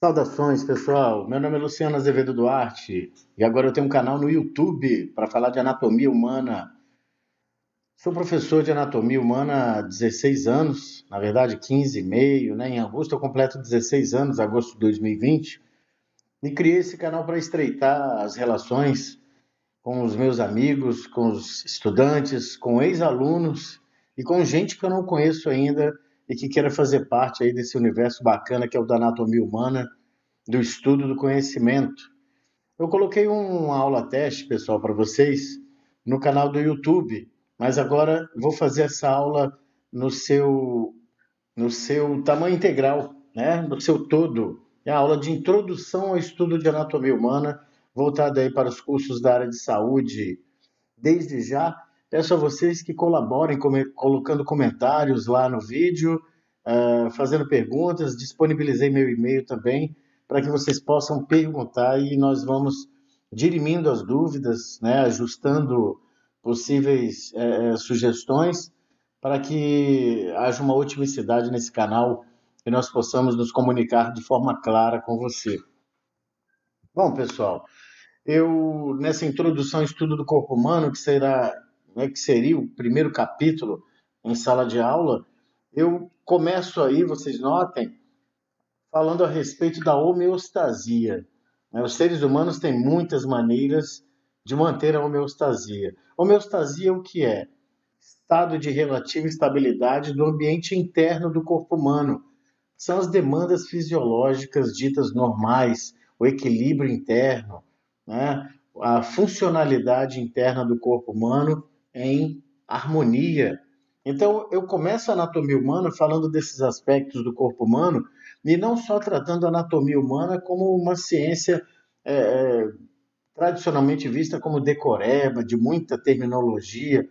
Saudações, pessoal. Meu nome é Luciano Azevedo Duarte e agora eu tenho um canal no YouTube para falar de anatomia humana. Sou professor de anatomia humana há 16 anos, na verdade 15 e meio, né? Em agosto eu completo 16 anos, agosto de 2020, e criei esse canal para estreitar as relações com os meus amigos, com os estudantes, com ex-alunos e com gente que eu não conheço ainda e que queira fazer parte aí desse universo bacana que é o da anatomia humana, do estudo do conhecimento. Eu coloquei uma aula teste, pessoal, para vocês no canal do YouTube, mas agora vou fazer essa aula no seu, no seu tamanho integral, né? No seu todo. É a aula de introdução ao estudo de anatomia humana, voltada aí para os cursos da área de saúde. Desde já, peço a vocês que colaborem colocando comentários lá no vídeo, fazendo perguntas. Disponibilizei meu e-mail também para que vocês possam perguntar e nós vamos dirimindo as dúvidas, né, ajustando possíveis sugestões para que haja uma otimicidade nesse canal e nós possamos nos comunicar de forma clara com você. Bom, pessoal, eu, nessa introdução ao estudo do corpo humano, que seria o primeiro capítulo em sala de aula, eu começo aí, vocês notem, falando a respeito da homeostasia. Né? Os seres humanos têm muitas maneiras de manter a homeostasia. Homeostasia, o que é? Estado de relativa estabilidade do ambiente interno do corpo humano. São as demandas fisiológicas ditas normais, o equilíbrio interno, né? A funcionalidade interna do corpo humano em harmonia. Então, eu começo a anatomia humana falando desses aspectos do corpo humano e não só tratando a anatomia humana como uma ciência é, é, tradicionalmente vista como decoreba, de muita terminologia.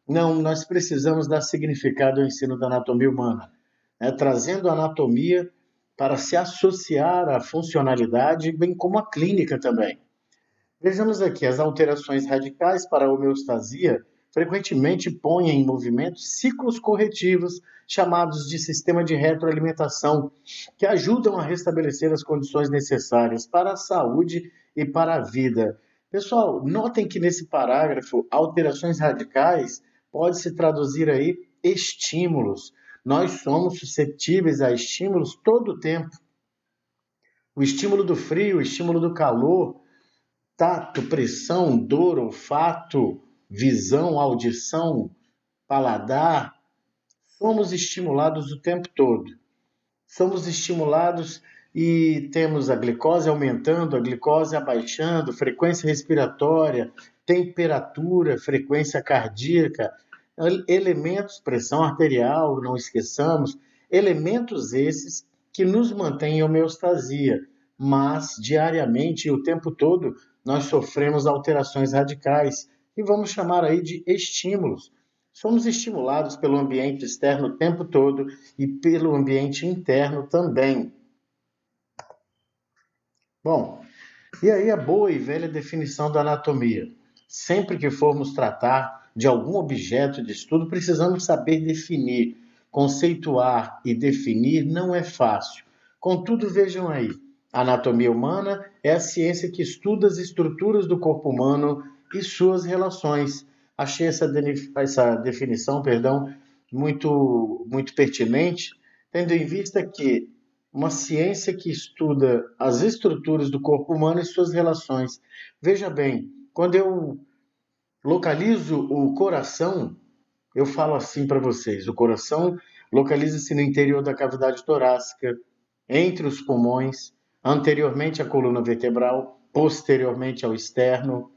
Não, nós precisamos dar significado ao ensino da anatomia humana, né? Trazendo a anatomia para se associar à funcionalidade, bem como à clínica também. Vejamos aqui, as alterações radicais para a homeostasia frequentemente põem em movimento ciclos corretivos, chamados de sistema de retroalimentação, que ajudam a restabelecer as condições necessárias para a saúde e para a vida. Pessoal, notem que nesse parágrafo, alterações radicais pode se traduzir aí estímulos. Nós somos suscetíveis a estímulos todo o tempo. O estímulo do frio, o estímulo do calor, tato, pressão, dor, olfato, visão, audição, paladar. Somos estimulados o tempo todo. Somos estimulados e temos a glicose aumentando, a glicose abaixando, frequência respiratória, temperatura, frequência cardíaca, elementos, pressão arterial, não esqueçamos, elementos esses que nos mantêm em homeostasia, mas diariamente e o tempo todo nós sofremos alterações radicais e vamos chamar aí de estímulos. Somos estimulados pelo ambiente externo o tempo todo e pelo ambiente interno também. Bom, e aí a boa e velha definição da anatomia. Sempre que formos tratar de algum objeto de estudo, precisamos saber definir. Conceituar e definir não é fácil. Contudo, vejam aí, a anatomia humana é a ciência que estuda as estruturas do corpo humano e suas relações. Achei essa definição, perdão, muito pertinente, tendo em vista que uma ciência que estuda as estruturas do corpo humano e suas relações. Veja bem, quando eu localizo o coração, eu falo assim para vocês: o coração localiza-se no interior da cavidade torácica, entre os pulmões, anteriormente à coluna vertebral, posteriormente ao externo,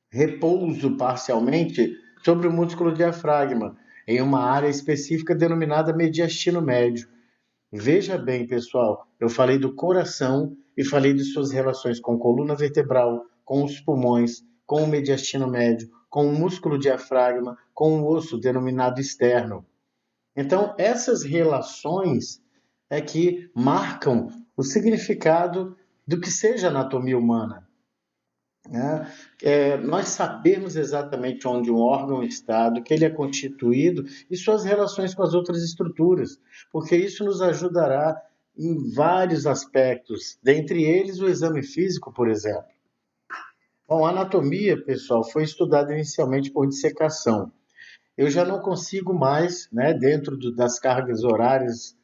repouso parcialmente sobre o músculo diafragma, em uma área específica denominada mediastino médio. Veja bem, pessoal, eu falei do coração e falei de suas relações com a coluna vertebral, com os pulmões, com o mediastino médio, com o músculo diafragma, com o osso denominado externo. Então, essas relações é que marcam o significado do que seja anatomia humana, né? Nós sabemos exatamente onde um órgão está, do que ele é constituído e suas relações com as outras estruturas, porque isso nos ajudará em vários aspectos, dentre eles o exame físico, por exemplo. Bom, a anatomia, pessoal, foi estudada inicialmente por dissecação. Eu já não consigo mais, né, dentro das cargas horárias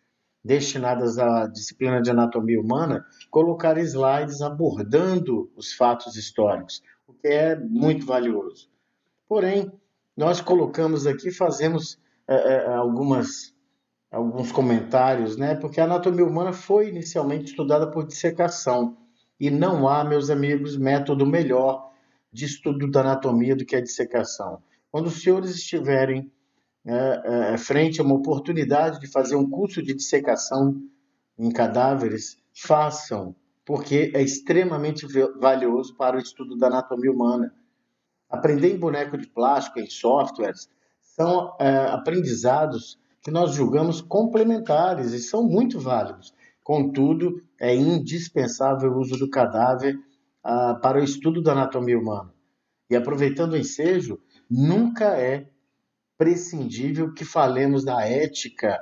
destinadas à disciplina de anatomia humana, colocar slides abordando os fatos históricos, o que é muito valioso. Porém, nós colocamos aqui, fazemos alguns comentários, né? Porque a anatomia humana foi inicialmente estudada por dissecação. E não há, meus amigos, método melhor de estudo da anatomia do que a dissecação. Quando os senhores estiverem frente a uma oportunidade de fazer um curso de dissecação em cadáveres, façam, porque é extremamente valioso para o estudo da anatomia humana. Aprender em boneco de plástico, em softwares, são aprendizados que nós julgamos complementares e são muito válidos. Contudo, é indispensável o uso do cadáver para o estudo da anatomia humana. E aproveitando o ensejo, nunca é prescindível que falemos da ética,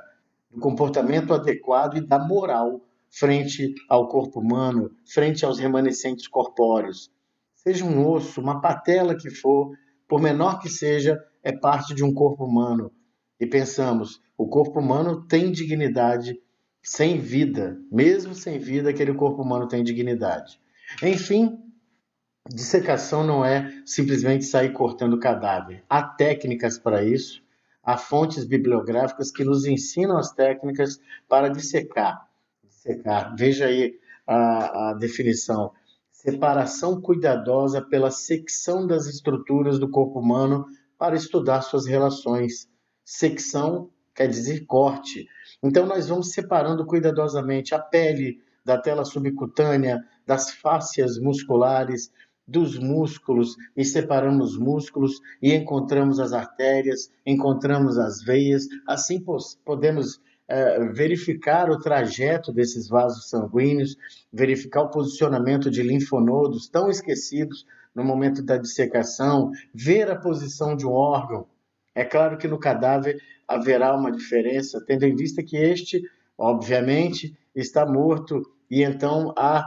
do comportamento adequado e da moral frente ao corpo humano, frente aos remanescentes corpóreos. Seja um osso, uma patela que for, por menor que seja, é parte de um corpo humano. E pensamos, o corpo humano tem dignidade sem vida, mesmo sem vida, aquele corpo humano tem dignidade. Enfim, dissecação não é simplesmente sair cortando cadáver. Há técnicas para isso, há fontes bibliográficas que nos ensinam as técnicas para dissecar. Veja aí a definição. Separação cuidadosa pela secção das estruturas do corpo humano para estudar suas relações. Secção quer dizer corte. Então, nós vamos separando cuidadosamente a pele da tela subcutânea, das fáscias musculares, dos músculos, e separamos músculos e encontramos as artérias, encontramos as veias, assim podemos verificar o trajeto desses vasos sanguíneos, verificar o posicionamento de linfonodos tão esquecidos no momento da dissecação, ver a posição de um órgão. É claro que no cadáver haverá uma diferença, tendo em vista que este, obviamente, está morto e então há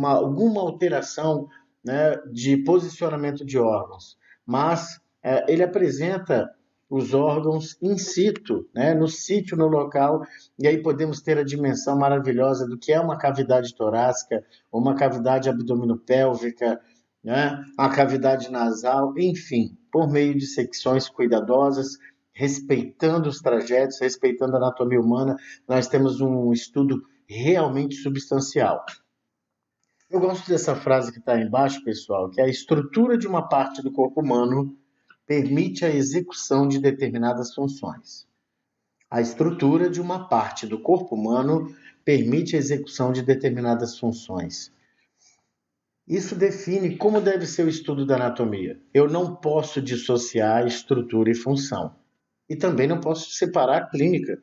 alguma alteração, né, de posicionamento de órgãos, mas ele apresenta os órgãos in situ, né, no sítio, no local, e aí podemos ter a dimensão maravilhosa do que é uma cavidade torácica, uma cavidade abdominopélvica, né, uma cavidade nasal, enfim, por meio de secções cuidadosas, respeitando os trajetos, respeitando a anatomia humana, nós temos um estudo realmente substancial. Eu gosto dessa frase que está embaixo, pessoal, que é a estrutura de uma parte do corpo humano permite a execução de determinadas funções. A estrutura de uma parte do corpo humano permite a execução de determinadas funções. Isso define como deve ser o estudo da anatomia. Eu não posso dissociar estrutura e função. E também não posso separar a clínica.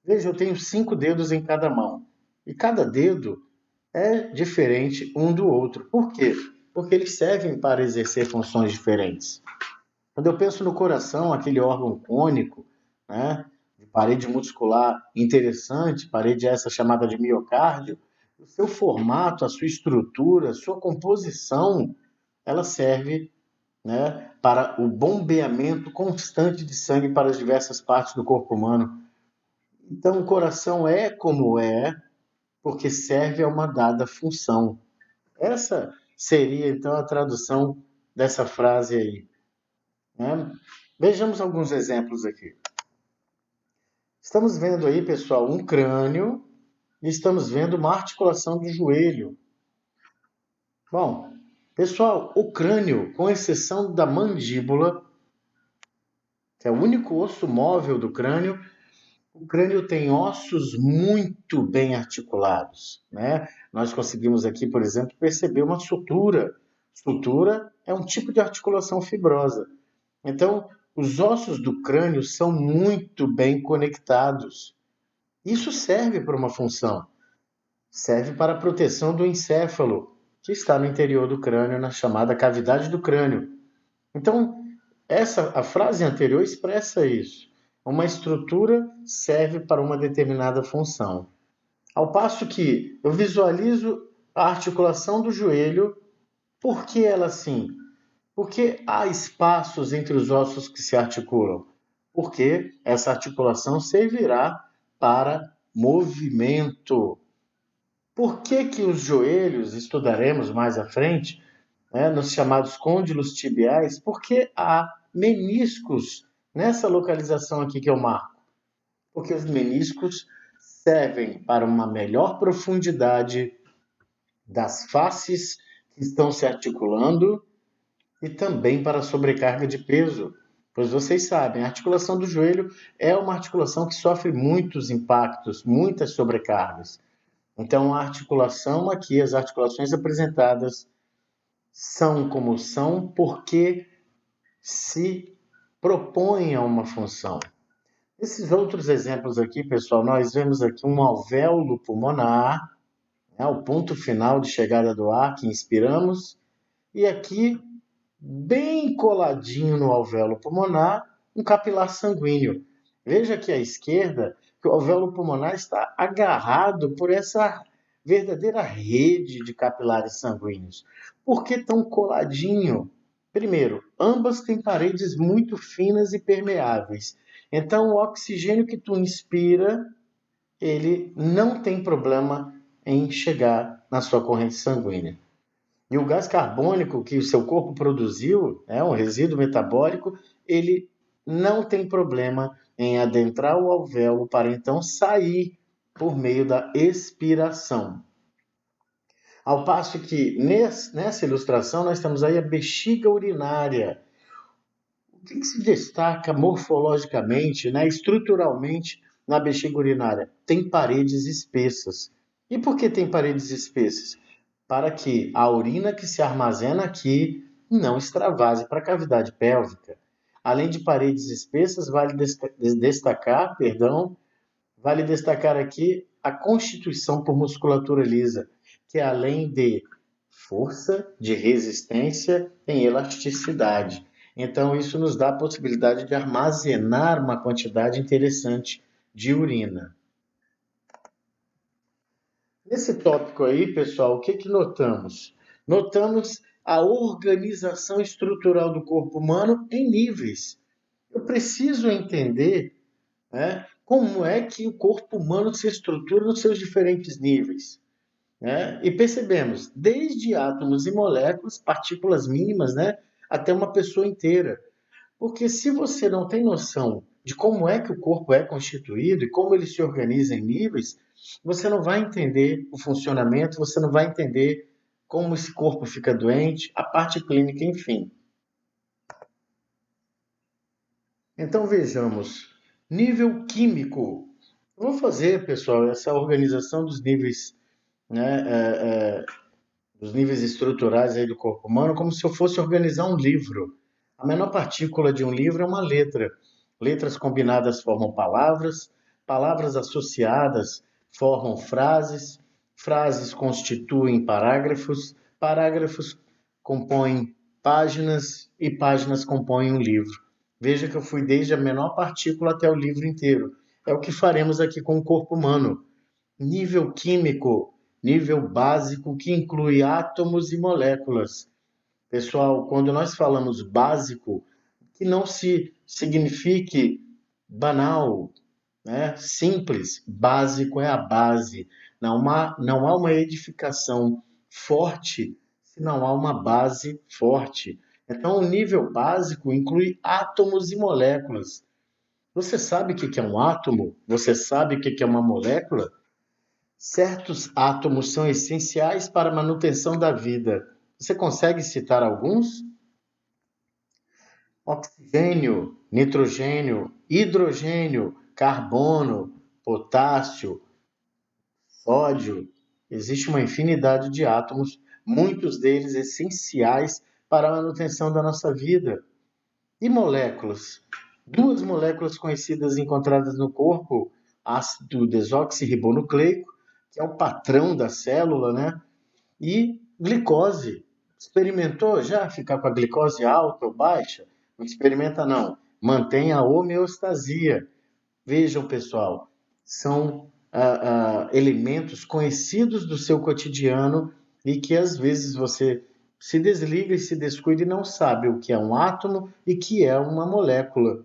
Veja, eu tenho 5 dedos em cada mão. E cada dedo é diferente um do outro. Por quê? Porque eles servem para exercer funções diferentes. Quando eu penso no coração, aquele órgão cônico, né, de parede muscular interessante, parede essa chamada de miocárdio, o seu formato, a sua estrutura, a sua composição, ela serve, né, para o bombeamento constante de sangue para as diversas partes do corpo humano. Então, o coração é como é, porque serve a uma dada função. Essa seria, então, a tradução dessa frase aí, né? Vejamos alguns exemplos aqui. Estamos vendo aí, pessoal, um crânio e estamos vendo uma articulação do joelho. Bom, pessoal, o crânio, com exceção da mandíbula, que é o único osso móvel do crânio, o crânio tem ossos muito bem articulados, né? Nós conseguimos aqui, por exemplo, perceber uma sutura. Sutura é um tipo de articulação fibrosa. Então, os ossos do crânio são muito bem conectados. Isso serve para uma função. Serve para a proteção do encéfalo, que está no interior do crânio, na chamada cavidade do crânio. Então, a frase anterior expressa isso. Uma estrutura serve para uma determinada função. Ao passo que eu visualizo a articulação do joelho, por que ela assim? Porque há espaços entre os ossos que se articulam. Porque essa articulação servirá para movimento. Por que que os joelhos, estudaremos mais à frente, né, nos chamados côndilos tibiais, porque há meniscos nessa localização aqui que eu marco? Porque os meniscos servem para uma melhor profundidade das faces que estão se articulando e também para a sobrecarga de peso. Pois vocês sabem, a articulação do joelho é uma articulação que sofre muitos impactos, muitas sobrecargas. Então, a articulação aqui, as articulações apresentadas são como são porque se propõem a uma função. Esses outros exemplos aqui, pessoal, nós vemos aqui um alvéolo pulmonar, né, o ponto final de chegada do ar que inspiramos, e aqui, bem coladinho no alvéolo pulmonar, um capilar sanguíneo. Veja aqui à esquerda que o alvéolo pulmonar está agarrado por essa verdadeira rede de capilares sanguíneos. Por que tão coladinho? Primeiro, ambas têm paredes muito finas e permeáveis. Então, o oxigênio que tu inspira, ele não tem problema em chegar na sua corrente sanguínea. E o gás carbônico que o seu corpo produziu, um resíduo metabólico, ele não tem problema em adentrar o alvéolo para então sair por meio da expiração. Ao passo que nessa ilustração nós temos aí a bexiga urinária. O que se destaca morfologicamente, estruturalmente na bexiga urinária? Tem paredes espessas. E por que tem paredes espessas? Para que a urina que se armazena aqui não extravase para a cavidade pélvica. Além de paredes espessas, vale destacar aqui a constituição por musculatura lisa, que além de força, de resistência, tem elasticidade. Então, isso nos dá a possibilidade de armazenar uma quantidade interessante de urina. Nesse tópico aí, pessoal, o que notamos? Notamos a organização estrutural do corpo humano em níveis. Eu preciso entender, como é que o corpo humano se estrutura nos seus diferentes níveis. E percebemos, desde átomos e moléculas, partículas mínimas, até uma pessoa inteira. Porque se você não tem noção de como é que o corpo é constituído e como ele se organiza em níveis, você não vai entender o funcionamento, você não vai entender como esse corpo fica doente, a parte clínica, enfim. Então vejamos, nível químico. Vou fazer, pessoal, essa organização dos níveis, dos níveis estruturais aí do corpo humano, como se eu fosse organizar um livro. A menor partícula de um livro é uma letra. Letras combinadas formam palavras, palavras associadas formam frases, frases constituem parágrafos, parágrafos compõem páginas e páginas compõem um livro. Veja que eu fui desde a menor partícula até o livro inteiro. É o que faremos aqui com o corpo humano. Nível químico, nível básico que inclui átomos e moléculas. Pessoal, quando nós falamos básico, que não se signifique banal, simples. Básico é a base. Não há uma edificação forte se não há uma base forte. Então, o nível básico inclui átomos e moléculas. Você sabe o que é um átomo? Você sabe o que é uma molécula? Certos átomos são essenciais para a manutenção da vida. Você consegue citar alguns? Oxigênio, nitrogênio, hidrogênio, carbono, potássio, sódio. Existe uma infinidade de átomos, muitos deles essenciais para a manutenção da nossa vida. E moléculas? Duas moléculas conhecidas encontradas no corpo, ácido desoxirribonucleico, que é o patrão da célula, e glicose. Experimentou já ficar com a glicose alta ou baixa? Não experimenta não. Mantenha a homeostasia. Vejam, pessoal, são elementos conhecidos do seu cotidiano e que às vezes você se desliga e se descuida e não sabe o que é um átomo e que é uma molécula.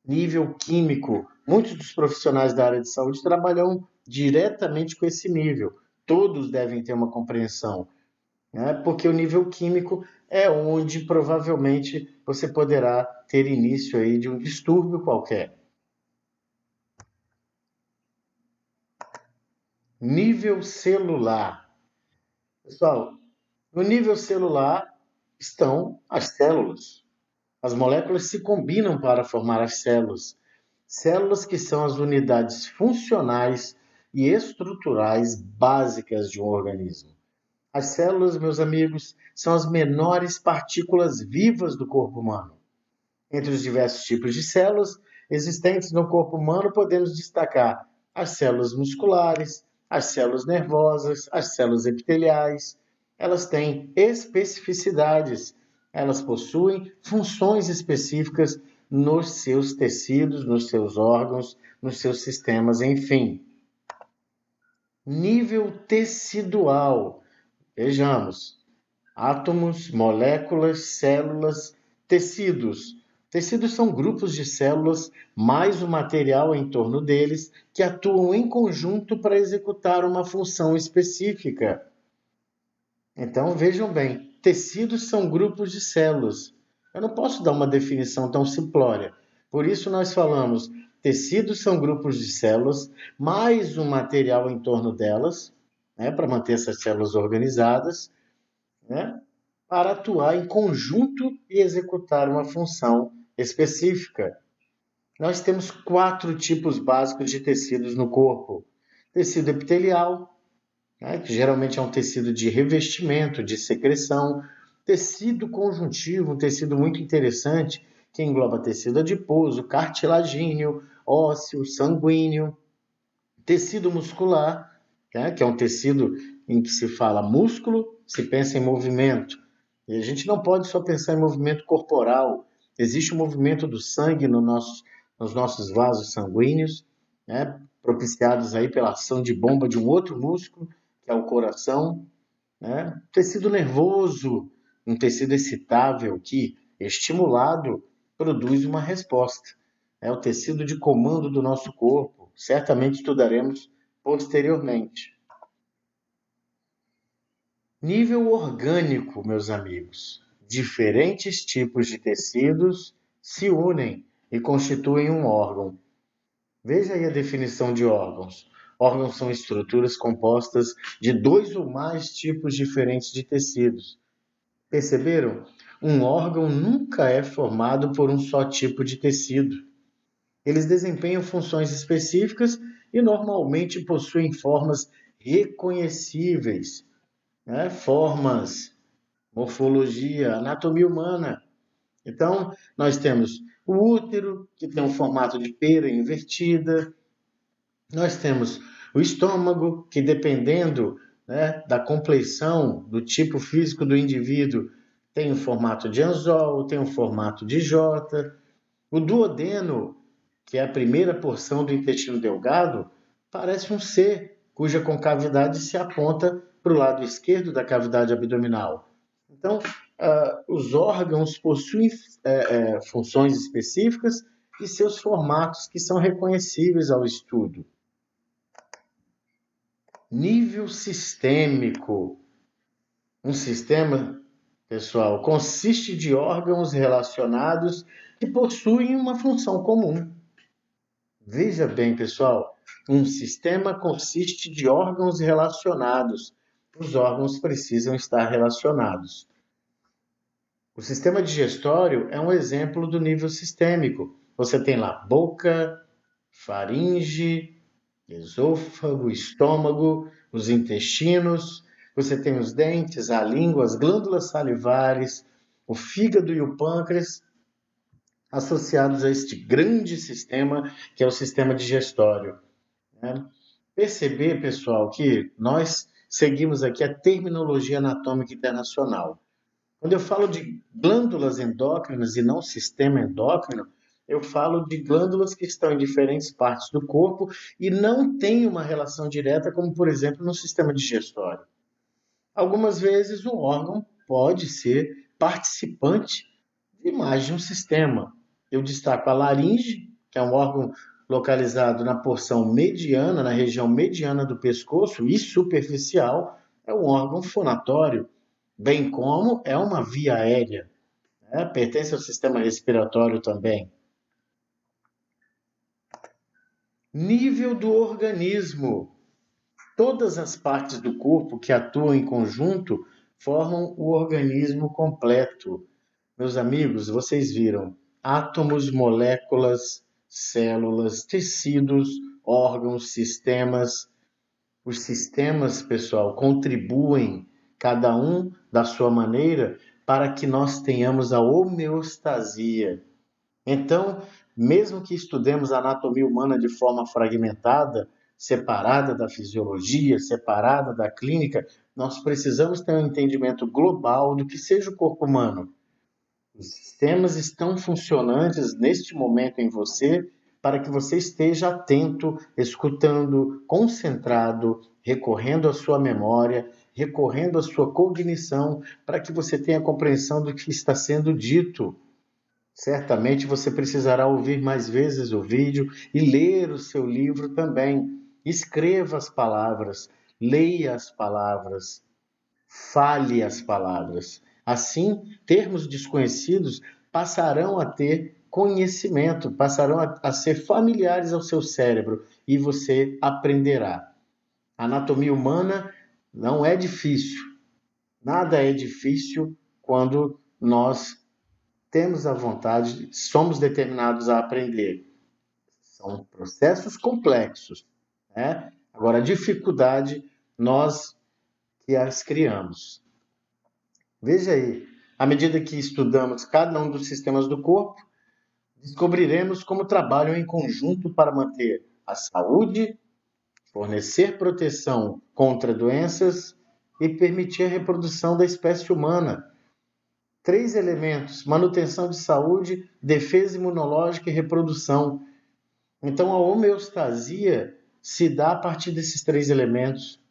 Nível químico. Muitos dos profissionais da área de saúde trabalham diretamente com esse nível. Todos devem ter uma compreensão, né? Porque o nível químico é onde provavelmente você poderá ter início aí de um distúrbio qualquer. Nível celular. Pessoal, no nível celular estão as células. As moléculas se combinam para formar as células. Células que são as unidades funcionais e estruturais básicas de um organismo. As células, meus amigos, são as menores partículas vivas do corpo humano. Entre os diversos tipos de células existentes no corpo humano, podemos destacar as células musculares, as células nervosas, as células epiteliais. Elas têm especificidades, elas possuem funções específicas nos seus tecidos, nos seus órgãos, nos seus sistemas, enfim. Nível tecidual. Vejamos: átomos, moléculas, células, tecidos. Tecidos são grupos de células mais o material em torno deles que atuam em conjunto para executar uma função específica. Então, vejam bem, tecidos são grupos de células. Eu não posso dar uma definição tão simplória. Por isso nós falamos, tecidos são grupos de células mais o material em torno delas, né, para manter essas células organizadas, né, para atuar em conjunto e executar uma função específica. Nós temos 4 tipos básicos de tecidos no corpo. Tecido epitelial, né, que geralmente é um tecido de revestimento, de secreção. Tecido conjuntivo, um tecido muito interessante, que engloba tecido adiposo, cartilagíneo, ósseo, sanguíneo. Tecido muscular, né, que é um tecido em que se fala músculo, se pensa em movimento. E a gente não pode só pensar em movimento corporal. Existe o movimento do sangue nos nossos vasos sanguíneos, né, propiciados aí pela ação de bomba de um outro músculo, que é o coração. Né? Tecido nervoso, um tecido excitável que, estimulado, produz uma resposta. É o tecido de comando do nosso corpo. Certamente estudaremos posteriormente. Nível orgânico, meus amigos. Diferentes tipos de tecidos se unem e constituem um órgão. Veja aí a definição de órgãos. Órgãos são estruturas compostas de 2 ou mais tipos diferentes de tecidos. Perceberam? Um órgão nunca é formado por um só tipo de tecido. Eles desempenham funções específicas e normalmente possuem formas reconhecíveis, né? Formas, morfologia, anatomia humana. Então, nós temos o útero, que tem um formato de pera invertida. Nós temos o estômago, que dependendo, né, da compleição, do tipo físico do indivíduo, tem o formato de anzol, tem o formato de jota. O duodeno, que é a primeira porção do intestino delgado, parece um C, cuja concavidade se aponta para o lado esquerdo da cavidade abdominal. Então, os órgãos possuem funções específicas e seus formatos que são reconhecíveis ao estudo. Nível sistêmico. Um sistema, pessoal, consiste de órgãos relacionados que possuem uma função comum. Veja bem, pessoal, um sistema consiste de órgãos relacionados. Os órgãos precisam estar relacionados. O sistema digestório é um exemplo do nível sistêmico. Você tem lá boca, faringe, esôfago, estômago, os intestinos, você tem os dentes, a língua, as glândulas salivares, o fígado e o pâncreas, associados a este grande sistema que é o sistema digestório. Né? Perceber, pessoal, que nós seguimos aqui a terminologia anatômica internacional. Quando eu falo de glândulas endócrinas e não sistema endócrino, Eu falo de glândulas que estão em diferentes partes do corpo e não têm uma relação direta, como por exemplo no sistema digestório. Algumas vezes o órgão pode ser participante de mais de um sistema. Eu destaco a laringe, que é um órgão localizado na porção mediana, na região mediana do pescoço e superficial, é um órgão fonatório, bem como é uma via aérea, né? Pertence ao sistema respiratório também. Nível do organismo. Todas as partes do corpo que atuam em conjunto formam o organismo completo. Meus amigos, vocês viram átomos, moléculas, células, tecidos, órgãos, sistemas. Os sistemas, pessoal, contribuem, cada um da sua maneira, para que nós tenhamos a homeostasia. Então, mesmo que estudemos a anatomia humana de forma fragmentada, separada da fisiologia, separada da clínica, nós precisamos ter um entendimento global do que seja o corpo humano. Os sistemas estão funcionantes neste momento em você para que você esteja atento, escutando, concentrado, recorrendo à sua memória, recorrendo à sua cognição, para que você tenha compreensão do que está sendo dito. Certamente você precisará ouvir mais vezes o vídeo e ler o seu livro também. Escreva as palavras, leia as palavras, fale as palavras. Assim, termos desconhecidos passarão a ter conhecimento, passarão a ser familiares ao seu cérebro e você aprenderá. A anatomia humana não é difícil. Nada é difícil quando nós temos a vontade, somos determinados a aprender. São processos complexos, né? Agora, a dificuldade, nós que as criamos. Veja aí, à medida que estudamos cada um dos sistemas do corpo, descobriremos como trabalham em conjunto para manter a saúde, fornecer proteção contra doenças e permitir a reprodução da espécie humana. 3 elementos: manutenção de saúde, defesa imunológica e reprodução. Então, a homeostasia se dá a partir desses 3 elementos.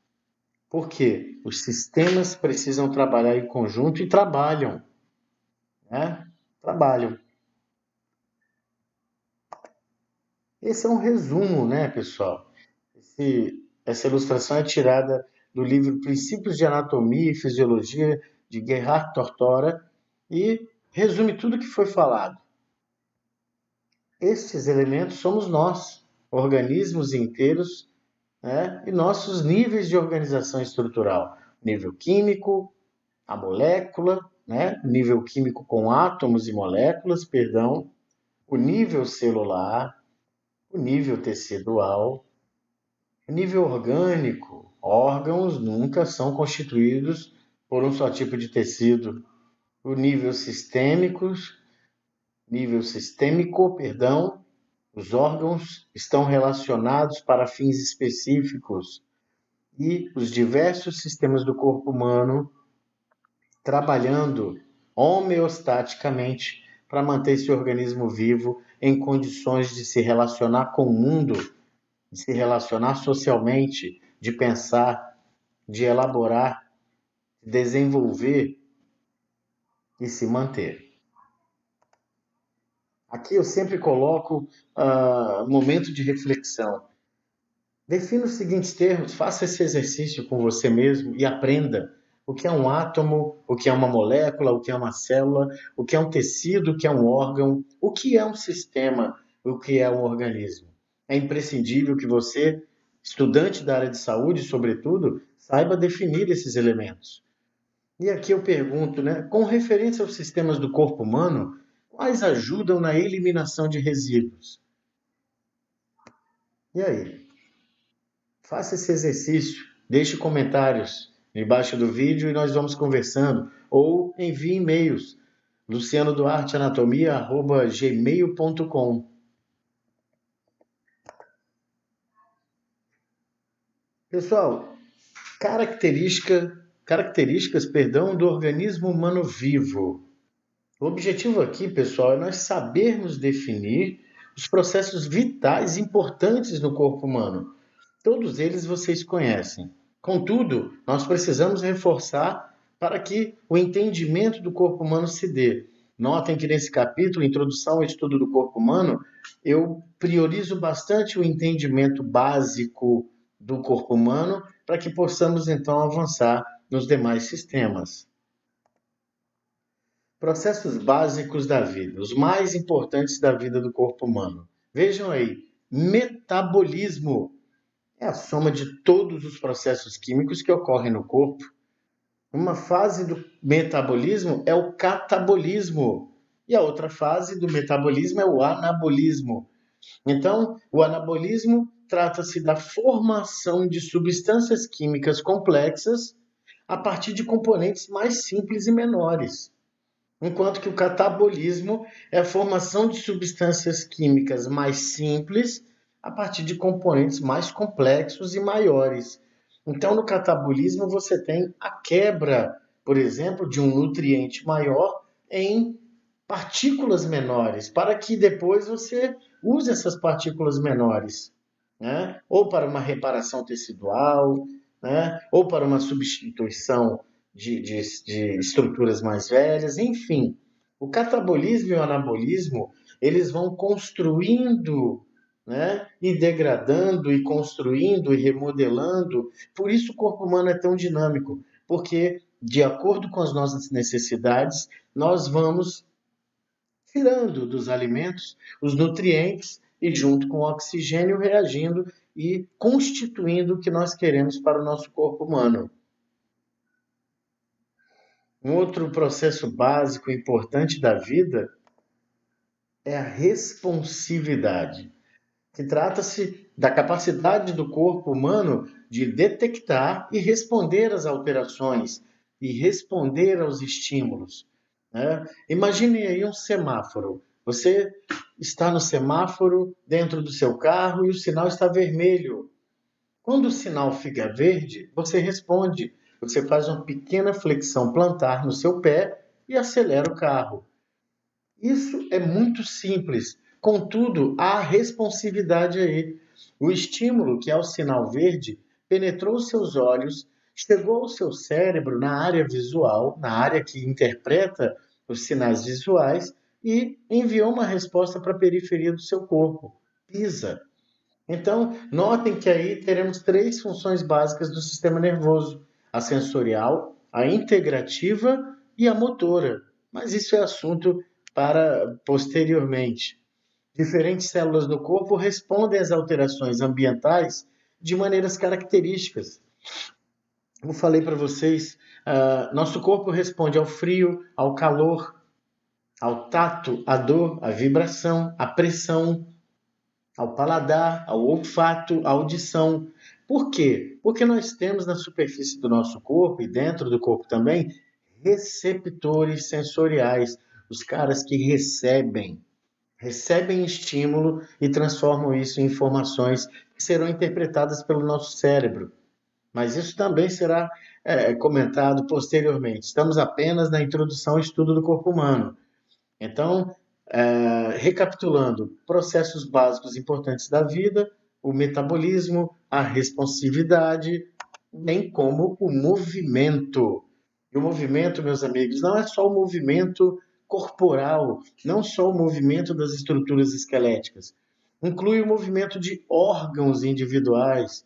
Por quê? Os sistemas precisam trabalhar em conjunto e trabalham, né? Trabalham. Esse é um resumo, né, pessoal? Essa ilustração é tirada do livro Princípios de Anatomia e Fisiologia, de Gerhard Tortora, e resume tudo o que foi falado. Estes elementos somos nós, organismos inteiros, né, e nossos níveis de organização estrutural. Nível químico, a molécula, né, nível químico com átomos e moléculas, perdão, o nível celular, o nível tecidual, o nível orgânico. Órgãos nunca são constituídos por um só tipo de tecido. O nível sistêmico, perdão, os órgãos estão relacionados para fins específicos e os diversos sistemas do corpo humano trabalhando homeostaticamente para manter esse organismo vivo em condições de se relacionar com o mundo, de se relacionar socialmente, de pensar, de elaborar, de desenvolver e se manter. Aqui eu sempre coloco momento de reflexão. Defina os seguintes termos, faça esse exercício com você mesmo e aprenda o que é um átomo, o que é uma molécula, o que é uma célula, o que é um tecido, o que é um órgão, o que é um sistema, o que é um organismo. É imprescindível que você, estudante da área de saúde, sobretudo, saiba definir esses elementos. E aqui eu pergunto, né, com referência aos sistemas do corpo humano, quais ajudam na eliminação de resíduos? E aí? Faça esse exercício, deixe comentários embaixo do vídeo e nós vamos conversando. Ou envie e-mails, lucianoduarteanatomia@gmail.com. Pessoal, características, do organismo humano vivo. O objetivo aqui, pessoal, é nós sabermos definir os processos vitais importantes no corpo humano. Todos eles vocês conhecem. Contudo, nós precisamos reforçar para que o entendimento do corpo humano se dê. Notem que nesse capítulo, Introdução ao Estudo do Corpo Humano, eu priorizo bastante o entendimento básico do corpo humano para que possamos então avançar nos demais sistemas. Processos básicos da vida, os mais importantes da vida do corpo humano. Vejam aí, metabolismo é a soma de todos os processos químicos que ocorrem no corpo. Uma fase do metabolismo é o catabolismo e a outra fase do metabolismo é o anabolismo. Então, o anabolismo trata-se da formação de substâncias químicas complexas a partir de componentes mais simples e menores, enquanto que o catabolismo é a formação de substâncias químicas mais simples a partir de componentes mais complexos e maiores. Então, no catabolismo, você tem a quebra, por exemplo, de um nutriente maior em partículas menores, para que depois você use essas partículas menores, né? Ou para uma reparação tecidual, né? Ou para uma substituição de estruturas mais velhas, enfim. O catabolismo e o anabolismo, eles vão construindo, né? E degradando, e construindo, e remodelando. Por isso o corpo humano é tão dinâmico, porque, de acordo com as nossas necessidades, nós vamos tirando dos alimentos os nutrientes e, junto com o oxigênio, reagindo e constituindo o que nós queremos para o nosso corpo humano. Um outro processo básico e importante da vida é a responsividade, que trata-se da capacidade do corpo humano de detectar e responder às alterações e responder aos estímulos, né? Imagine aí um semáforo. Você está no semáforo dentro do seu carro e o sinal está vermelho. Quando o sinal fica verde, você responde. Você faz uma pequena flexão plantar no seu pé e acelera o carro. Isso é muito simples, contudo, há responsividade aí. O estímulo, que é o sinal verde, penetrou seus olhos, chegou ao seu cérebro na área visual, na área que interpreta os sinais visuais, e enviou uma resposta para a periferia do seu corpo. Pisa. Então, notem que aí teremos três funções básicas do sistema nervoso: a sensorial, a integrativa e a motora. Mas isso é assunto para posteriormente. Diferentes células do corpo respondem às alterações ambientais de maneiras características. Como falei para vocês, nosso corpo responde ao frio, ao calor, ao tato, à dor, à vibração, à pressão, ao paladar, ao olfato, à audição. Por quê? Porque nós temos na superfície do nosso corpo e dentro do corpo também receptores sensoriais, os caras que recebem estímulo e transformam isso em informações que serão interpretadas pelo nosso cérebro. Mas isso também será comentado posteriormente. Estamos apenas na introdução ao estudo do corpo humano. Então, recapitulando, processos básicos importantes da vida, o metabolismo, a responsividade, bem como o movimento. E o movimento, meus amigos, não é só o movimento corporal, não só o movimento das estruturas esqueléticas. Inclui o movimento de órgãos individuais.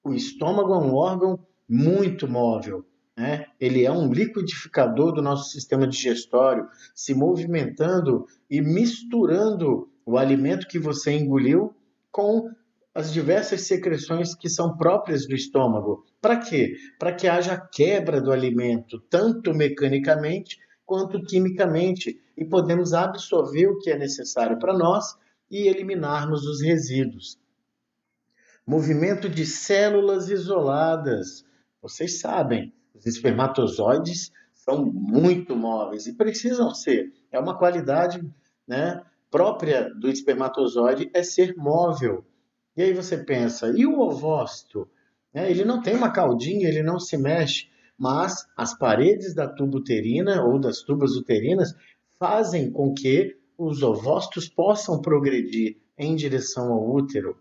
O estômago é um órgão muito móvel, né? Ele é um liquidificador do nosso sistema digestório, se movimentando e misturando o alimento que você engoliu com as diversas secreções que são próprias do estômago. Para quê? Para que haja quebra do alimento, tanto mecanicamente quanto quimicamente, e podemos absorver o que é necessário para nós e eliminarmos os resíduos. Movimento de células isoladas. Vocês sabem, os espermatozoides são muito móveis e precisam ser. É uma qualidade, né, própria do espermatozoide é ser móvel. E aí você pensa, e o ovócito? Ele não tem uma caudinha, ele não se mexe, mas as paredes da tuba uterina ou das tubas uterinas fazem com que os ovócitos possam progredir em direção ao útero.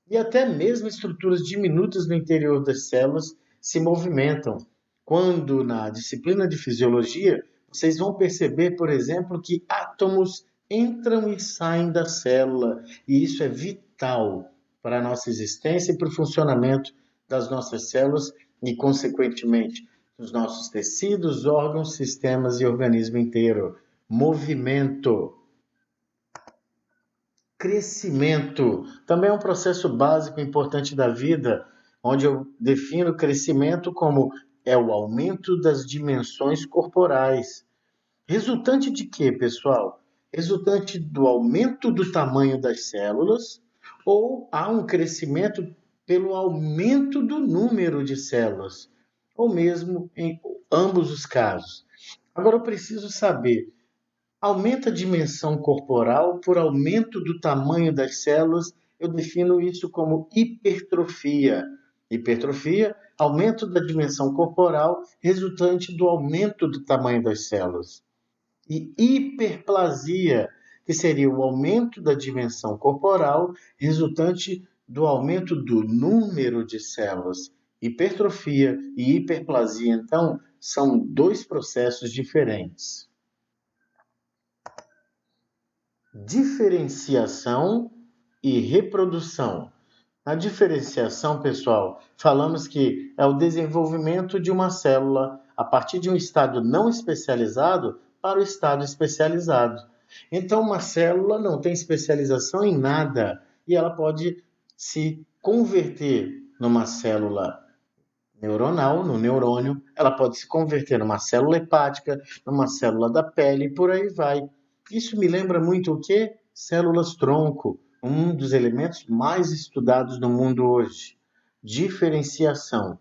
E até mesmo estruturas diminutas no interior das células se movimentam. Quando na disciplina de fisiologia, vocês vão perceber, por exemplo, que átomos entram e saem da célula, e isso é vital para a nossa existência e para o funcionamento das nossas células e, consequentemente, dos nossos tecidos, órgãos, sistemas e organismo inteiro. Movimento. Crescimento também é um processo básico e importante da vida, onde eu defino crescimento como é o aumento das dimensões corporais. Resultante de quê, pessoal? Resultante do aumento do tamanho das células ou há um crescimento pelo aumento do número de células, ou mesmo em ambos os casos. Agora eu preciso saber, aumenta a dimensão corporal por aumento do tamanho das células, eu defino isso como hipertrofia. Hipertrofia, aumento da dimensão corporal resultante do aumento do tamanho das células. E hiperplasia, que seria o aumento da dimensão corporal resultante do aumento do número de células. Hipertrofia e hiperplasia, então, são dois processos diferentes. Diferenciação e reprodução. Na diferenciação, pessoal, falamos que é o desenvolvimento de uma célula a partir de um estado não especializado para o estado especializado. Então, uma célula não tem especialização em nada e ela pode se converter numa célula neuronal, no neurônio, ela pode se converter numa célula hepática, numa célula da pele e por aí vai. Isso me lembra muito o quê? Células-tronco, um dos elementos mais estudados no mundo hoje. Diferenciação.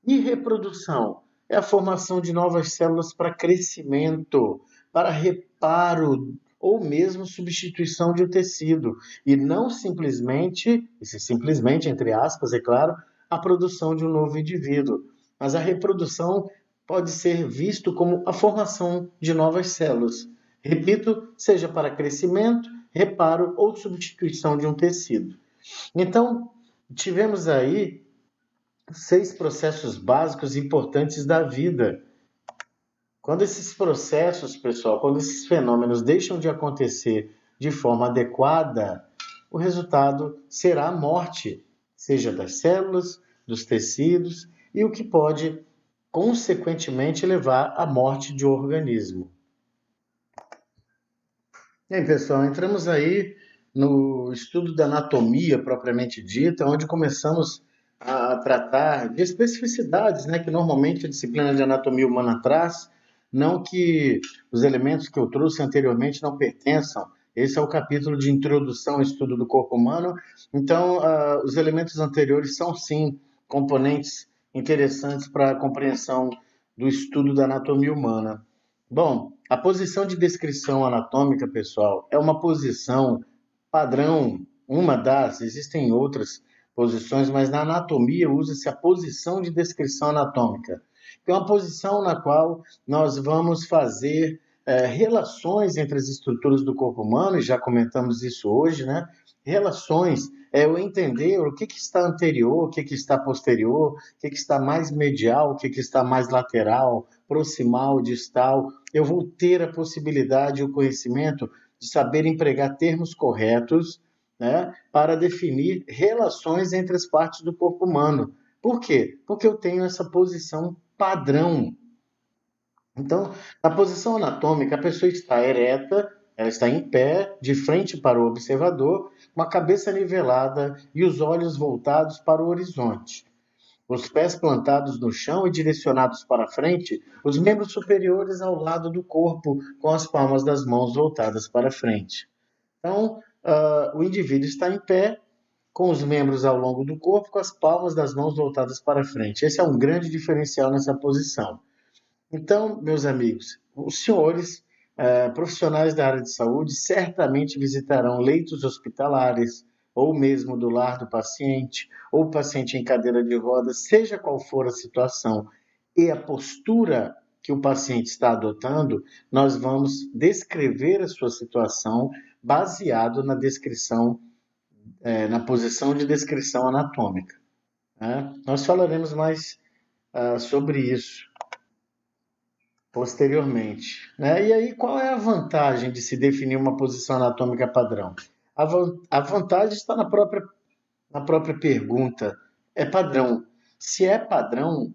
E reprodução? É a formação de novas células para crescimento, para reparo ou mesmo substituição de um tecido. E não simplesmente, esse simplesmente, entre aspas, é claro, a produção de um novo indivíduo. Mas a reprodução pode ser visto como a formação de novas células. Repito, seja para crescimento, reparo ou substituição de um tecido. Então, tivemos aí 6 processos básicos importantes da vida. Quando esses processos, pessoal, quando esses fenômenos deixam de acontecer de forma adequada, o resultado será a morte, seja das células, dos tecidos, e o que pode, consequentemente, levar à morte de um organismo. Bem, pessoal, entramos aí no estudo da anatomia propriamente dita, onde começamos a tratar de especificidades, né, que normalmente a disciplina de anatomia humana traz, não que os elementos que eu trouxe anteriormente não pertençam. Esse é o capítulo de introdução ao estudo do corpo humano. Então, os elementos anteriores são, sim, componentes interessantes para a compreensão do estudo da anatomia humana. Bom, a posição de descrição anatômica, pessoal, é uma posição padrão, existem outras posições, mas na anatomia usa-se a posição de descrição anatômica, que é uma posição na qual nós vamos fazer relações entre as estruturas do corpo humano, e já comentamos isso hoje, né? Relações, eu entender o que está anterior, o que está posterior, o que está mais medial, o que está mais lateral, proximal, distal. Eu vou ter a possibilidade e o conhecimento de saber empregar termos corretos, né, para definir relações entre as partes do corpo humano. Por quê? Porque eu tenho essa posição padrão. Então, na posição anatômica, a pessoa está ereta, ela está em pé, de frente para o observador, com a cabeça nivelada e os olhos voltados para o horizonte. Os pés plantados no chão e direcionados para frente, os membros superiores ao lado do corpo, com as palmas das mãos voltadas para frente. Então, o indivíduo está em pé, com os membros ao longo do corpo, com as palmas das mãos voltadas para frente. Esse é um grande diferencial nessa posição. Então, meus amigos, os senhores profissionais da área de saúde certamente visitarão leitos hospitalares, ou mesmo do lar do paciente, ou paciente em cadeira de rodas, seja qual for a situação e a postura que o paciente está adotando, nós vamos descrever a sua situação baseado na descrição, na posição de descrição anatômica, né? Nós falaremos mais sobre isso posteriormente, né? E aí, qual é a vantagem de se definir uma posição anatômica padrão? A vantagem está na própria pergunta. É padrão. Se é padrão,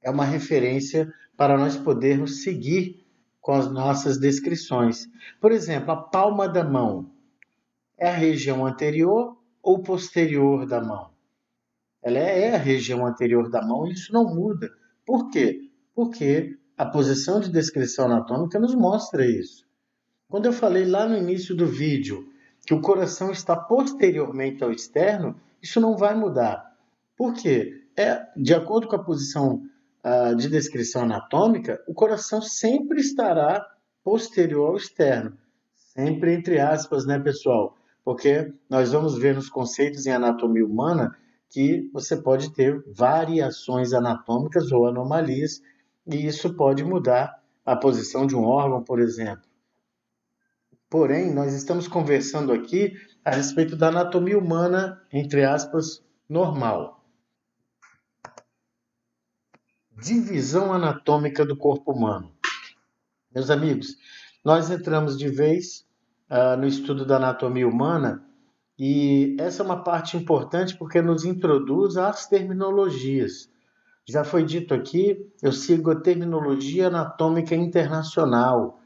é uma referência para nós podermos seguir com as nossas descrições. Por exemplo, a palma da mão é a região anterior ou posterior da mão? Ela é a região anterior da mão e isso não muda. Por quê? Porque a posição de descrição anatômica nos mostra isso. Quando eu falei lá no início do vídeo que o coração está posteriormente ao externo, isso não vai mudar. Por quê? De acordo com a posição de descrição anatômica, o coração sempre estará posterior ao externo. Sempre entre aspas, né, pessoal? Porque nós vamos ver nos conceitos em anatomia humana que você pode ter variações anatômicas ou anomalias, e isso pode mudar a posição de um órgão, por exemplo. Porém, nós estamos conversando aqui a respeito da anatomia humana, entre aspas, normal. Divisão anatômica do corpo humano. Meus amigos, nós entramos de vez no estudo da anatomia humana e essa é uma parte importante porque nos introduz às terminologias. Já foi dito aqui, eu sigo a Terminologia Anatômica Internacional.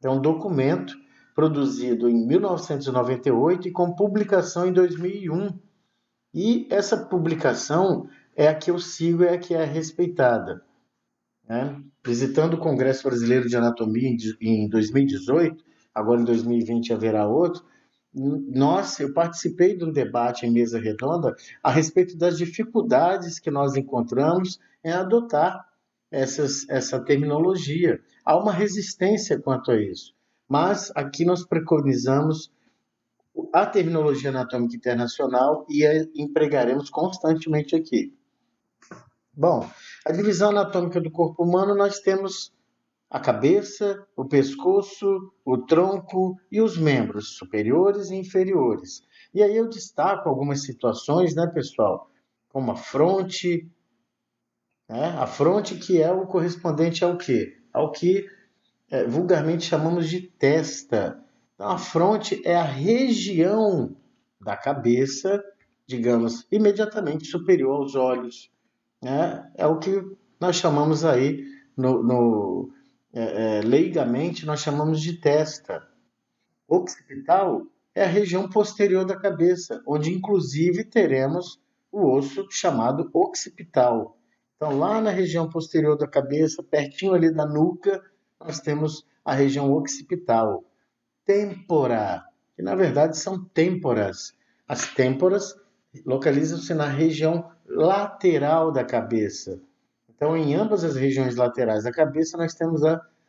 É um documento produzido em 1998 e com publicação em 2001. E essa publicação é a que eu sigo, é a que é respeitada, né? Visitando o Congresso Brasileiro de Anatomia em 2018, agora em 2020 haverá outro. Nossa, eu participei de um debate em mesa redonda a respeito das dificuldades que nós encontramos em adotar essa terminologia. Há uma resistência quanto a isso. Mas aqui nós preconizamos a terminologia anatômica internacional e a empregaremos constantemente aqui. Bom, a divisão anatômica do corpo humano nós temos a cabeça, o pescoço, o tronco e os membros superiores e inferiores. E aí eu destaco algumas situações, né, pessoal? Como a fronte, né? A fronte que é o correspondente ao quê? Ao que vulgarmente chamamos de testa. Então, a fronte é a região da cabeça, digamos, imediatamente superior aos olhos, né? É o que nós chamamos aí, leigamente, nós chamamos de testa. Occipital é a região posterior da cabeça, onde inclusive teremos o osso chamado occipital. Então, lá na região posterior da cabeça, pertinho ali da nuca, nós temos a região occipital. Têmpora, que na verdade são têmporas. As têmporas localizam-se na região lateral da cabeça. Então, em ambas as regiões laterais da cabeça, nós temos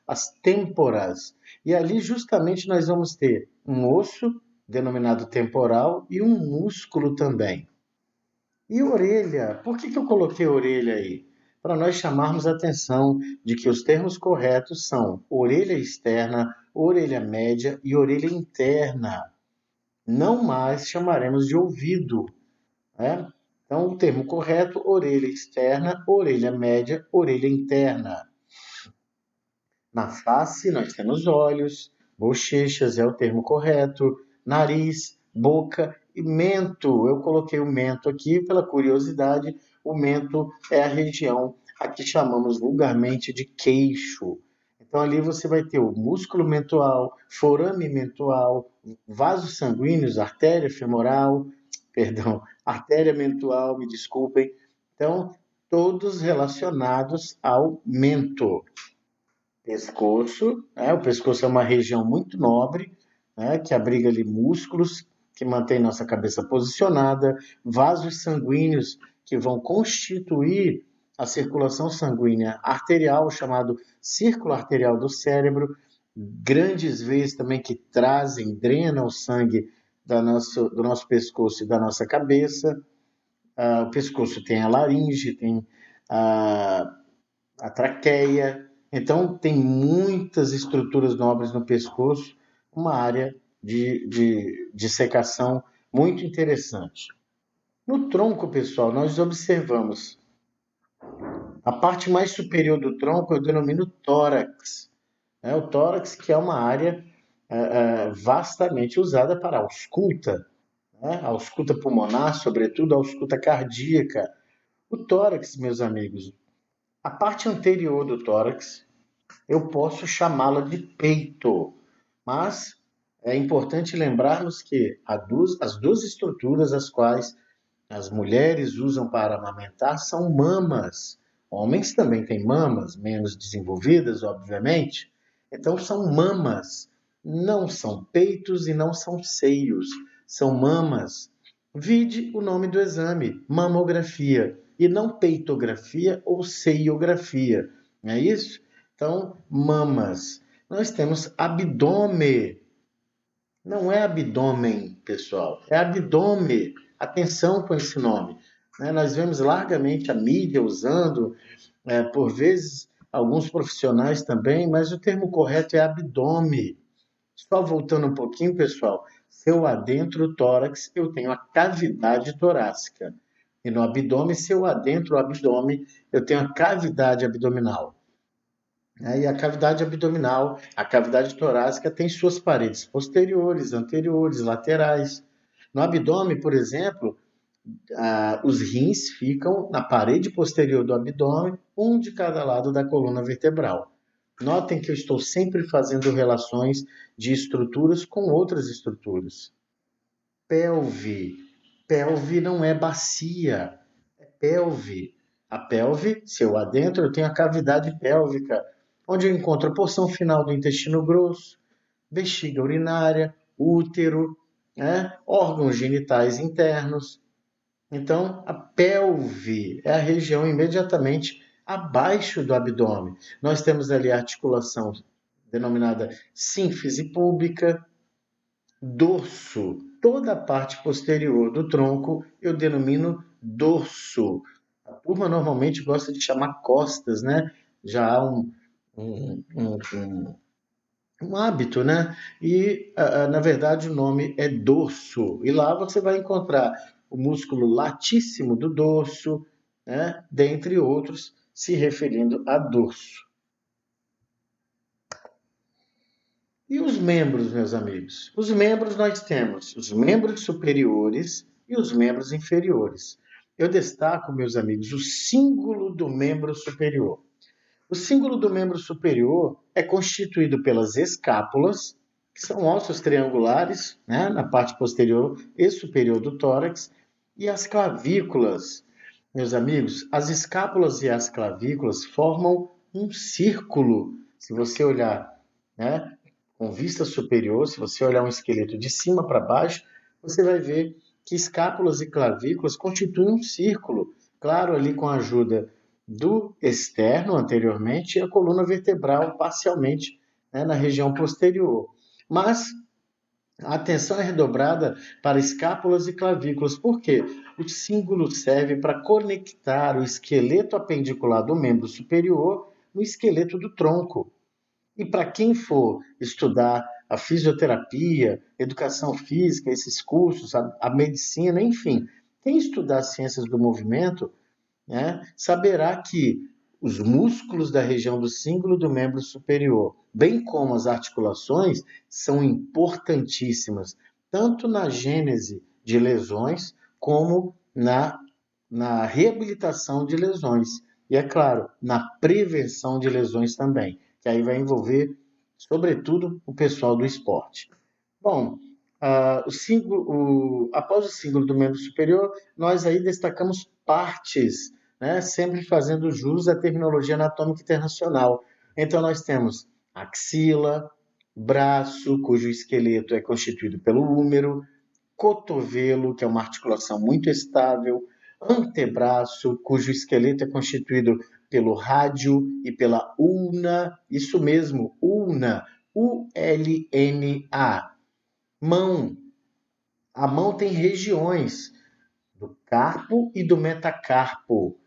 as têmporas. E ali, justamente, nós vamos ter um osso, denominado temporal, e um músculo também. E orelha? Por que eu coloquei orelha aí? Para nós chamarmos a atenção de que os termos corretos são orelha externa, orelha média e orelha interna. Não mais chamaremos de ouvido, né? Então, o termo correto, orelha externa, orelha média, orelha interna. Na face, nós temos olhos, bochechas é o termo correto, nariz, boca e mento. Eu coloquei o mento aqui pela curiosidade. O mento é a região a que chamamos vulgarmente de queixo. Então, ali você vai ter o músculo mentual, forame mentual, vasos sanguíneos, artéria femoral, perdão, artéria mentual, me desculpem. Então, todos relacionados ao mento. Pescoço, né? O pescoço é uma região muito nobre, né? Que abriga ali músculos, que mantém nossa cabeça posicionada, vasos sanguíneos que vão constituir a circulação sanguínea arterial, chamado círculo arterial do cérebro, grandes veias também que trazem, drenam o sangue do nosso pescoço e da nossa cabeça. O pescoço tem a laringe, tem a traqueia. Então, tem muitas estruturas nobres no pescoço, uma área de secação muito interessante. No tronco, pessoal, nós observamos a parte mais superior do tronco, eu denomino tórax. Né? O tórax, que é uma área vastamente usada para a ausculta, né? A ausculta pulmonar, sobretudo a ausculta cardíaca. O tórax, meus amigos, a parte anterior do tórax, eu posso chamá-la de peito, mas é importante lembrarmos que as duas estruturas as quais as mulheres usam para amamentar são mamas. Homens também têm mamas, menos desenvolvidas, obviamente. Então são mamas, não são peitos e não são seios, são mamas. Vide o nome do exame, mamografia, e não peitografia ou seiografia, não é isso? Então, mamas. Nós temos abdômen. Não é abdômen, pessoal, é abdômen. Atenção com esse nome. Né? Nós vemos largamente a mídia usando, por vezes, alguns profissionais também, mas o termo correto é abdômen. Só voltando um pouquinho, pessoal, se eu adentro o tórax, eu tenho a cavidade torácica. E no abdômen, se eu adentro o abdômen, eu tenho a cavidade abdominal. E a cavidade abdominal, a cavidade torácica tem suas paredes posteriores, anteriores, laterais. No abdômen, por exemplo, os rins ficam na parede posterior do abdômen, um de cada lado da coluna vertebral. Notem que eu estou sempre fazendo relações de estruturas com outras estruturas. Pelve. Pelve não é bacia, é pelve. A pelve, se eu adentro, eu tenho a cavidade pélvica, onde eu encontro a porção final do intestino grosso, bexiga urinária, útero, né? Órgãos genitais internos. Então, a pelve é a região imediatamente abaixo do abdômen. Nós temos ali a articulação denominada sínfise púbica, dorso. Toda a parte posterior do tronco eu denomino dorso. A turma normalmente gosta de chamar costas, né? Já há um hábito, né? E, na verdade, o nome é dorso. E lá você vai encontrar o músculo latíssimo do dorso, né? Dentre outros, se referindo a dorso. E os membros, meus amigos? Os membros nós temos os membros superiores e os membros inferiores. Eu destaco, meus amigos, o símbolo do membro superior. O símbolo do membro superior é constituído pelas escápulas, que são ossos triangulares, né, na parte posterior e superior do tórax, e as clavículas. Meus amigos, as escápulas e as clavículas formam um círculo. Se você olhar, né, com vista superior, se você olhar um esqueleto de cima para baixo, você vai ver que escápulas e clavículas constituem um círculo, claro, ali com a ajuda do externo anteriormente e a coluna vertebral parcialmente, né, na região posterior. Mas a atenção é redobrada para escápulas e clavículas, porque o símbolo serve para conectar o esqueleto apendicular do membro superior no esqueleto do tronco. E para quem for estudar a fisioterapia, educação física, esses cursos, a medicina, enfim, quem estudar ciências do movimento, né, saberá que os músculos da região do cíngulo do membro superior, bem como as articulações, são importantíssimas, tanto na gênese de lesões, como na reabilitação de lesões. E, é claro, na prevenção de lesões também, que aí vai envolver, sobretudo, o pessoal do esporte. Bom, após o símbolo do membro superior, nós aí destacamos partes, né, sempre fazendo jus à terminologia anatômica internacional. Então, nós temos axila, braço, cujo esqueleto é constituído pelo húmero, cotovelo, que é uma articulação muito estável, antebraço, cujo esqueleto é constituído pelo rádio e pela ulna, isso mesmo, ulna, U-L-N-A. Mão. A mão tem regiões do carpo e do metacarpo.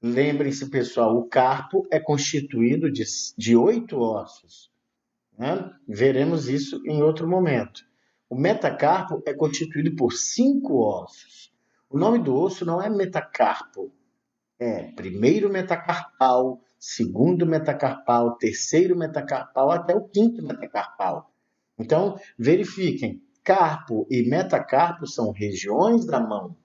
Lembrem-se, pessoal, o carpo é constituído de 8 ossos, né? Veremos isso em outro momento. O metacarpo é constituído por 5 ossos. O nome do osso não é metacarpo, é primeiro metacarpal, segundo metacarpal, terceiro metacarpal, até o quinto metacarpal. Então, verifiquem, carpo e metacarpo são regiões da mão.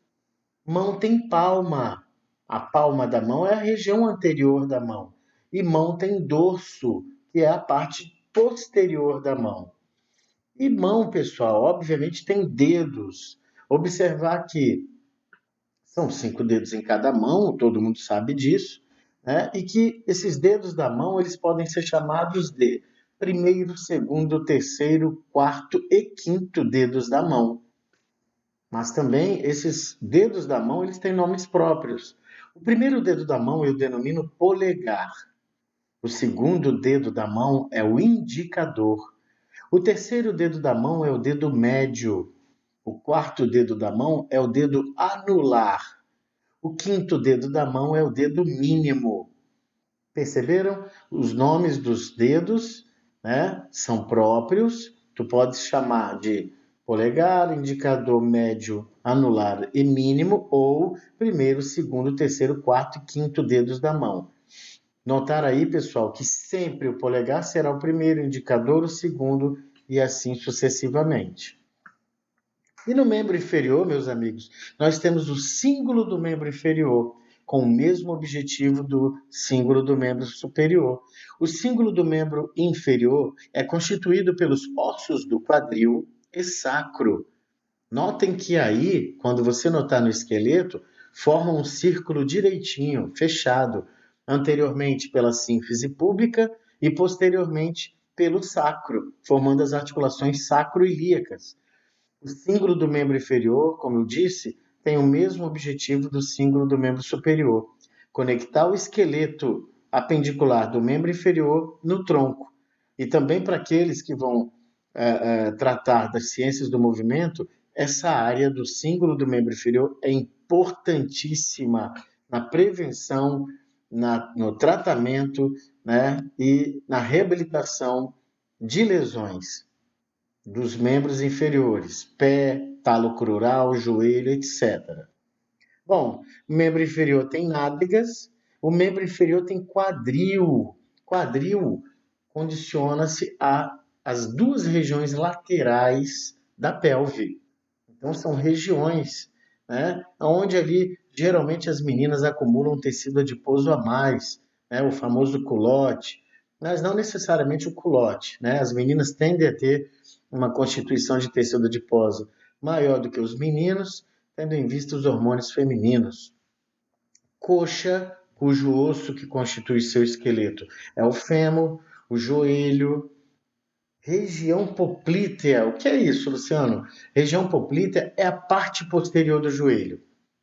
Mão tem palma. A palma da mão é a região anterior da mão. E mão tem dorso, que é a parte posterior da mão. E mão, pessoal, obviamente tem dedos. Observar que são 5 dedos em cada mão, todo mundo sabe disso, né? E que esses dedos da mão eles podem ser chamados de primeiro, segundo, terceiro, quarto e quinto dedos da mão. Mas também esses dedos da mão eles têm nomes próprios. O primeiro dedo da mão eu denomino polegar. O segundo dedo da mão é o indicador. O terceiro dedo da mão é o dedo médio. O quarto dedo da mão é o dedo anular. O quinto dedo da mão é o dedo mínimo. Perceberam? Os nomes dos dedos, né, são próprios. Tu podes chamar de polegar, indicador, médio, anular e mínimo, ou primeiro, segundo, terceiro, quarto e quinto dedos da mão. Notar aí, pessoal, que sempre o polegar será o primeiro, o indicador o segundo e assim sucessivamente. E no membro inferior, meus amigos, nós temos o símbolo do membro inferior, com o mesmo objetivo do símbolo do membro superior. O símbolo do membro inferior é constituído pelos ossos do quadril e sacro. Notem que aí, quando você notar no esqueleto, forma um círculo direitinho, fechado, anteriormente pela sínfise púbica e posteriormente pelo sacro, formando as articulações sacroiliacas. O símbolo do membro inferior, como eu disse, tem o mesmo objetivo do símbolo do membro superior: conectar o esqueleto apendicular do membro inferior no tronco. E também para aqueles que vão tratar das ciências do movimento, essa área do símbolo do membro inferior é importantíssima na prevenção, no tratamento, né, e na reabilitação de lesões dos membros inferiores, pé, talo crural, joelho, etc. Bom, o membro inferior tem nádegas, o membro inferior tem quadril. Quadril condiciona-se às duas regiões laterais da pelve. Então, são regiões, né, onde ali geralmente as meninas acumulam tecido adiposo a mais, né, o famoso culote, mas não necessariamente o culote, né? As meninas tendem a ter uma constituição de tecido adiposo maior do que os meninos, tendo em vista os hormônios femininos. Coxa, cujo osso que constitui seu esqueleto é o fêmur, o joelho. Região poplítea, o que é isso, Luciano? Região poplítea é a parte posterior do joelho,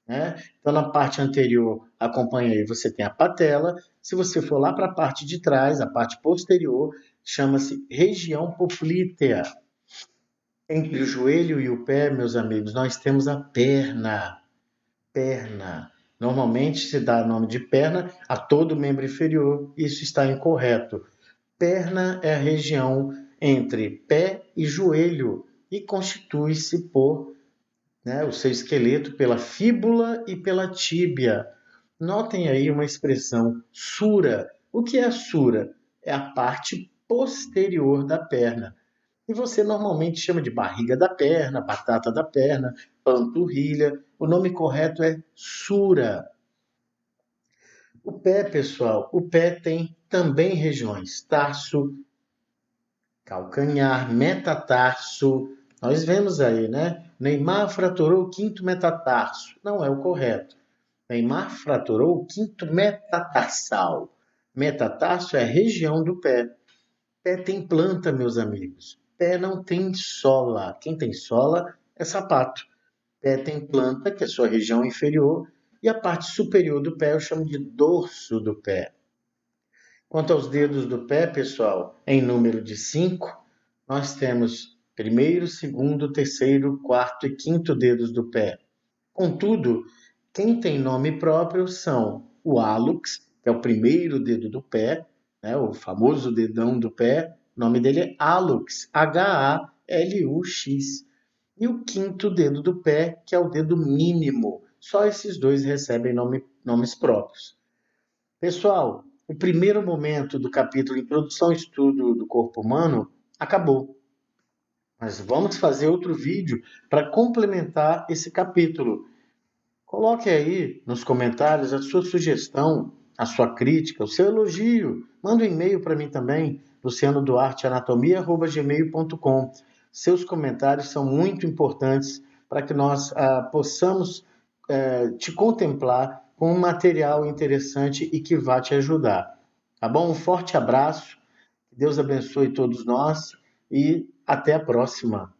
né? Então, na parte anterior, acompanha aí, você tem a patela. Se você for lá para a parte de trás, a parte posterior, chama-se região poplítea. Entre o joelho e o pé, meus amigos, nós temos a perna. Perna. Normalmente se dá nome de perna a todo membro inferior. Isso está incorreto. Perna é a região entre pé e joelho e constitui-se por, né, o seu esqueleto pela fíbula e pela tíbia. Notem aí uma expressão sura. O que é a sura? É a parte posterior da perna. E você normalmente chama de barriga da perna, batata da perna, panturrilha. O nome correto é sura. O pé, pessoal, o pé tem também regiões: tarso, calcanhar, metatarso. Nós vemos aí, né? Neymar fraturou o quinto metatarso. Não é o correto. Neymar fraturou o quinto metatarsal. Metatarso é a região do pé. Pé tem planta, meus amigos. Pé não tem sola. Quem tem sola é sapato. Pé tem planta, que é a sua região inferior, e a parte superior do pé eu chamo de dorso do pé. Quanto aos dedos do pé, pessoal, em número de 5, nós temos primeiro, segundo, terceiro, quarto e quinto dedos do pé. Contudo, quem tem nome próprio são o hálux, que é o primeiro dedo do pé, né, o famoso dedão do pé, o nome dele é hálux, H-A-L-U-X. E o quinto dedo do pé, que é o dedo mínimo. Só esses dois recebem nomes próprios. Pessoal, o primeiro momento do capítulo Introdução ao Estudo do Corpo Humano acabou. Mas vamos fazer outro vídeo para complementar esse capítulo. Coloque aí nos comentários a sua sugestão, a sua crítica, o seu elogio. Manda um e-mail para mim também, lucianoduarteanatomia@gmail.com. Seus comentários são muito importantes para que nós possamos te contemplar com um material interessante e que vá te ajudar. Tá bom? Um forte abraço, que Deus abençoe todos nós e até a próxima.